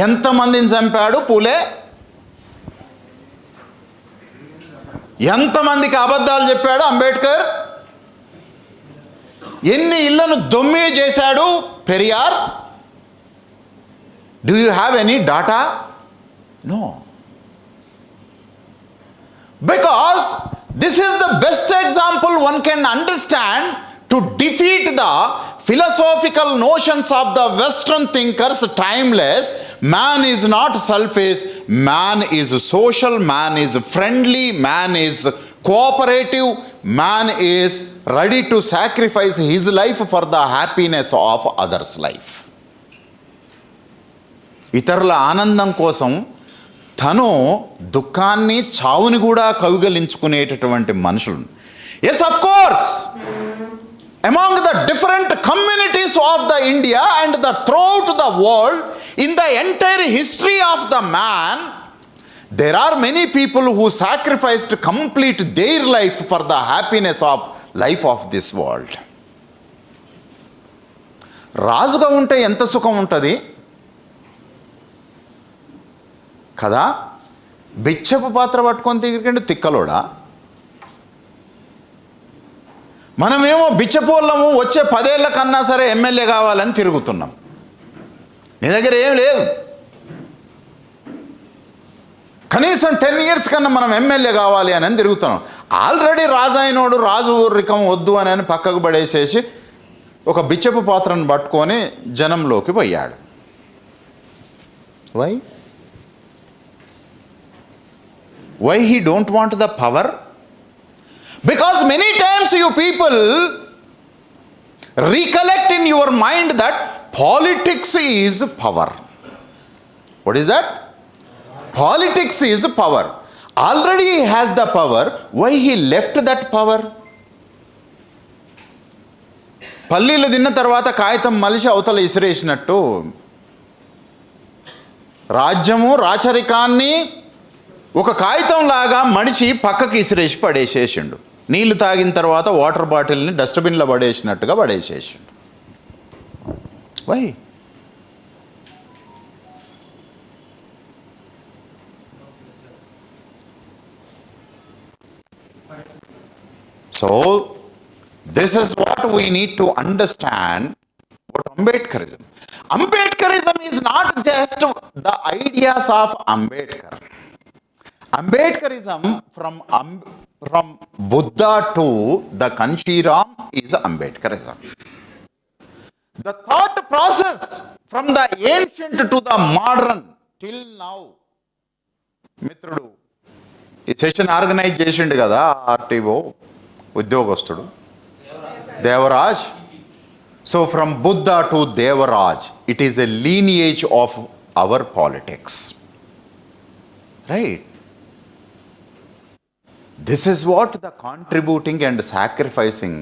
ఎంతమందిని చంపాడు పూలే? ఎంతమందికి అబద్ధాలు చెప్పాడు అంబేద్కర్? ఎన్ని ఇళ్లను దొమ్మి చేశాడు Periyar? Do you have any data? No. Because this is the best example one can understand to defeat the philosophical notions of the Western thinkers, timeless. Man is not selfish, man is social, man is friendly, man is cooperative, man is ready to sacrifice his life for the happiness of others' life. ఇతరుల ఆనందం కోసం తను దుఃఖాన్ని చావుని కూడా కౌగిలించుకునేటటువంటి మనుషులు. Yes, of course, among the different communities of the India and the throughout the world, in the entire history of the man, there are many people who sacrificed complete their life for the happiness of life of this world. రాజుగా ఉంటే ఎంత సుఖం ఉంటుంది కదా? బిచ్చపు పాత్ర పట్టుకొని తిరిగి తిక్కలోడా? మనమేమో బిచ్చపోళ్ళము, వచ్చే 10 ఏళ్ల కన్నా సరే ఎమ్మెల్యే కావాలని తిరుగుతున్నాం. నీ దగ్గర ఏం లేదు, కనీసం 10 years కన్నా మనం ఎమ్మెల్యే కావాలి అని తిరుగుతున్నాం. ఆల్రెడీ రాజు అయినోడు రాజు రికం వద్దు అని పక్కకు పడేసేసి ఒక బిచ్చపు పాత్రను పట్టుకొని జనంలోకి పోయాడు. Why he don't want the power? Because many times you people recollect in your mind that politics is power. What is that? Politics is power. Already he has the power. Why he left that power? పల్లీలు తిన్న తర్వాత కాగితం మలిసి అవతల ఇసిరేసినట్టు రాజ్యము రాచరికాన్ని ఒక కాగితం లాగా మనిషి పక్కకి ఇసిరేసి పడేసేసిండు. నీళ్లు తాగిన తర్వాత వాటర్ బాటిల్ని డస్ట్బిన్లో పడేసినట్టుగా పడేసేసిండు. Why? So this is what we need to understand what Ambedkarism. Ambedkarism is not just the ideas of Ambedkar. Ambedkarism from Buddha to the Kanshiram is Ambedkarism. The thought process from the ancient to the modern till now. మిత్రుడు ఈ session organise చేసిండు కదా, RTO ఉద్యోగస్తుడు Devaraj. So from Buddha to Devaraj, it is a lineage of our politics. Right? This is what the contributing and sacrificing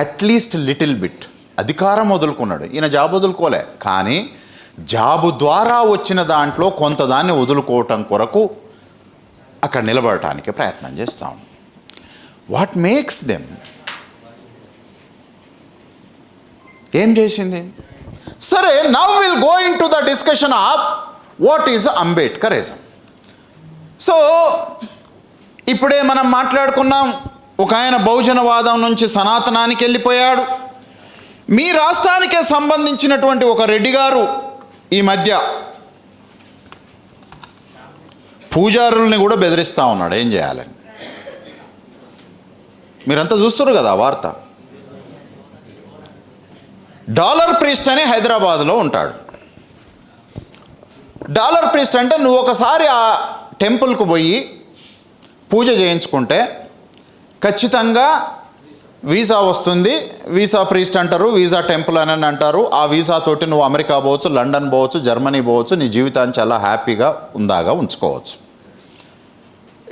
at least little bit. అధికారం వదులుకున్నాడు ఈయన, job వదులుకోలే, కానీ job ద్వారా వచ్చిన దాంట్లో కొంతదాన్ని వదులుకోవటం కొరకు అక్కడ నిలబడటానికి ప్రయత్నం చేస్తాం. What makes them? ఏం చేసింది? సరే, now will go in to the discussion of what is Ambedkarism. So ఇప్పుడే మనం మాట్లాడుకున్నాం, ఒక ఆయన బహుజనవాదం నుంచి సనాతనానికి వెళ్ళిపోయాడు. మీ రాష్ట్రానికే సంబంధించినటువంటి ఒక రెడ్డి గారు ఈ మధ్య పూజారుల్ని కూడా బెదిరిస్తూ ఉన్నాడు ఏం చేయాలని. మీరంతా చూస్తున్నారు కదా వార్త. డాలర్ ప్రీస్ట్ అని హైదరాబాద్లో ఉంటాడు. డాలర్ ప్రీస్ట్ అంటే నువ్వు ఒకసారి ఆ టెంపుల్కు పోయి పూజ చేయించుకుంటే ఖచ్చితంగా వీసా వస్తుంది. వీసా ప్రీస్ట్ అంటారు, వీసా టెంపుల్ అని అంటారు. ఆ వీసా తోటి నువ్వు అమెరికా పోవచ్చు, లండన్ పోవచ్చు, జర్మనీ పోవచ్చు, నీ జీవితాన్ని చాలా హ్యాపీగా ఉందాగా ఉంచుకోవచ్చు.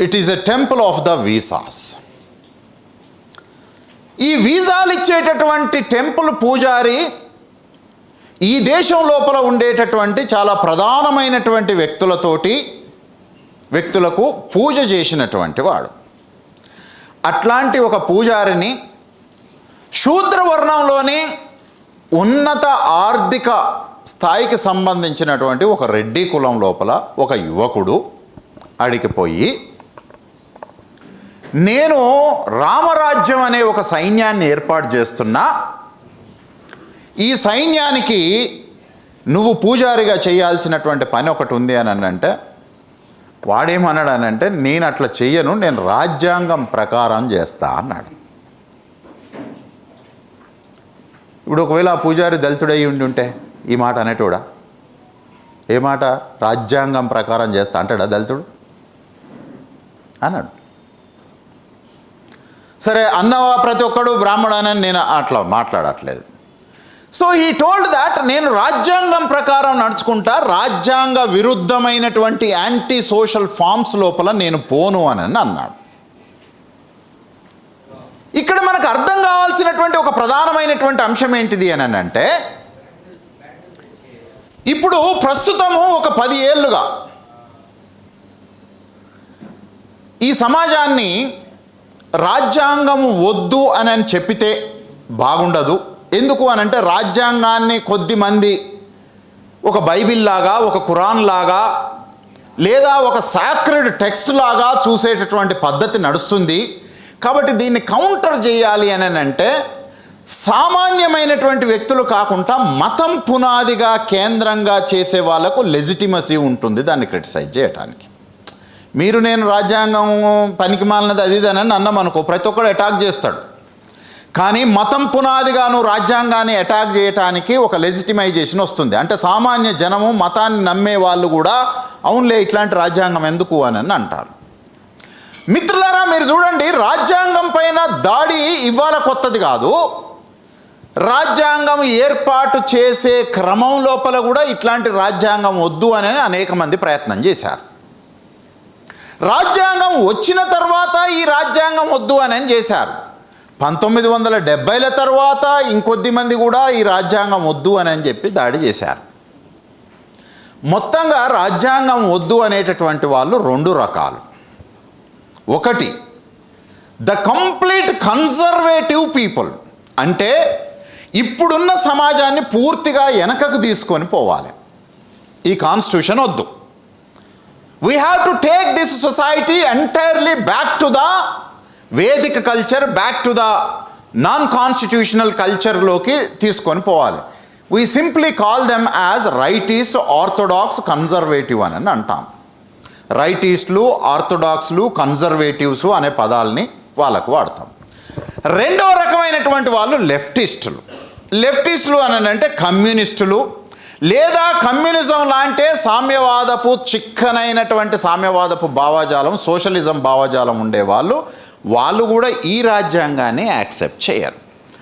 It is a temple of the visas. ఈ వీసాలు ఇచ్చేటటువంటి టెంపుల్ పూజారి ఈ దేశం లోపల ఉండేటటువంటి చాలా ప్రధానమైనటువంటి వ్యక్తులకు పూజ చేసినటువంటి వాడు. అట్లాంటి ఒక పూజారిని శూద్రవర్ణంలోని ఉన్నత ఆర్థిక స్థాయికి సంబంధించినటువంటి ఒక రెడ్డి కులం లోపల ఒక యువకుడు అడిగిపోయి, నేను రామరాజ్యం అనే ఒక సైన్యాన్ని ఏర్పాటు చేస్తున్నా, ఈ సైన్యానికి నువ్వు పూజారిగా చేయాల్సినటువంటి పని ఒకటి ఉంది అని అంటే, వాడేమన్నాడనంటే, నేను అట్లా చెయ్యను, నేను రాజ్యాంగం ప్రకారం చేస్తా అన్నాడు. ఇప్పుడు ఒకవేళ ఆ పూజారి దళితుడై ఉంటే ఈ మాట అనేటోడా? ఏ మాట? రాజ్యాంగం ప్రకారం చేస్తా అంటాడా దళితుడు? అన్నాడు. సరే అన్నవా ప్రతి ఒక్కడు బ్రాహ్మణని నేను అట్లా మాట్లాడట్లేదు. సో హీ టోల్డ్ దాట్ నేను రాజ్యాంగం ప్రకారం నడుచుకుంటా, రాజ్యాంగ విరుద్ధమైనటువంటి యాంటీ సోషల్ ఫార్మ్స్ లోపల నేను పోను అని అన్నాడు. ఇక్కడ మనకు అర్థం కావాల్సినటువంటి ఒక ప్రధానమైనటువంటి అంశం ఏంటిది అని అంటే, ఇప్పుడు ప్రస్తుతము ఒక 10 ఏళ్ళుగా ఈ సమాజాన్ని రాజ్యాంగము వద్దు అని చెప్పితే బాగుండదు. ఎందుకు అనంటే, రాజ్యాంగాన్ని కొద్దిమంది ఒక బైబిల్ లాగా, ఒక ఖురాన్ లాగా, లేదా ఒక సాక్రెడ్ టెక్స్ట్ లాగా చూసేటటువంటి పద్ధతి నడుస్తుంది. కాబట్టి దీన్ని కౌంటర్ చేయాలి అని అంటే, సామాన్యమైనటువంటి వ్యక్తులు కాకుండా మతం పునాదిగా కేంద్రంగా చేసే వాళ్ళకు లెజిటిమసీ ఉంటుంది దాన్ని క్రిటిసైజ్ చేయడానికి. మీరు నేను రాజ్యాంగం పనికి మాలినది అది అని అన్నాం అనుకో, ప్రతి ఒక్కడు అటాక్ చేస్తాడు. కానీ మతం పునాదిగా నువ్వు రాజ్యాంగాన్ని అటాక్ చేయటానికి ఒక లెజిటిమైజేషన్ వస్తుంది. అంటే సామాన్య జనము, మతాన్ని నమ్మే వాళ్ళు కూడా అవునులే ఇట్లాంటి రాజ్యాంగం ఎందుకు అని అంటారు. మిత్రులారా, మీరు చూడండి, రాజ్యాంగం పైన దాడి ఇవాళ కొత్తది కాదు. రాజ్యాంగం ఏర్పాటు చేసే క్రమం లోపల కూడా ఇట్లాంటి రాజ్యాంగం వద్దు అని అనేక మంది ప్రయత్నం చేశారు. రాజ్యాంగం వచ్చిన తర్వాత ఈ రాజ్యాంగం వద్దు అని చేశారు. 1970ల తర్వాత ఇంకొద్ది మంది కూడా ఈ రాజ్యాంగం వద్దు అని చెప్పి దాడి చేశారు. మొత్తంగా రాజ్యాంగం వద్దు అనేటటువంటి వాళ్ళు 2 రకాలు. ఒకటి, ద కంప్లీట్ కన్జర్వేటివ్ పీపుల్, అంటే ఇప్పుడున్న సమాజాన్ని పూర్తిగా వెనకకు తీసుకొని పోవాలి, ఈ కాన్స్టిట్యూషన్ వద్దు, we have to take this society entirely back to the Vedic culture, back to the non constitutional కల్చర్లోకి తీసుకొని పోవాలి. We simply call them as rightist, orthodox, conservative అని అంటాం. రైటిస్టులు, ఆర్థోడాక్స్లు, కన్జర్వేటివ్స్ అనే పదాలని వాళ్ళకు వాడతాం. రెండవ రకమైనటువంటి వాళ్ళు లెఫ్టిస్టులు. లెఫ్టిస్టులు అని అంటే కమ్యూనిస్టులు, లేదా కమ్యూనిజం లాంటి సామ్యవాదపు చిక్కనైనటువంటి సామ్యవాదపు భావజాలం, సోషలిజం భావజాలం ఉండేవాళ్ళు, వాళ్ళు కూడా ఈ రాజ్యాంగాన్ని యాక్సెప్ట్ చేయరు.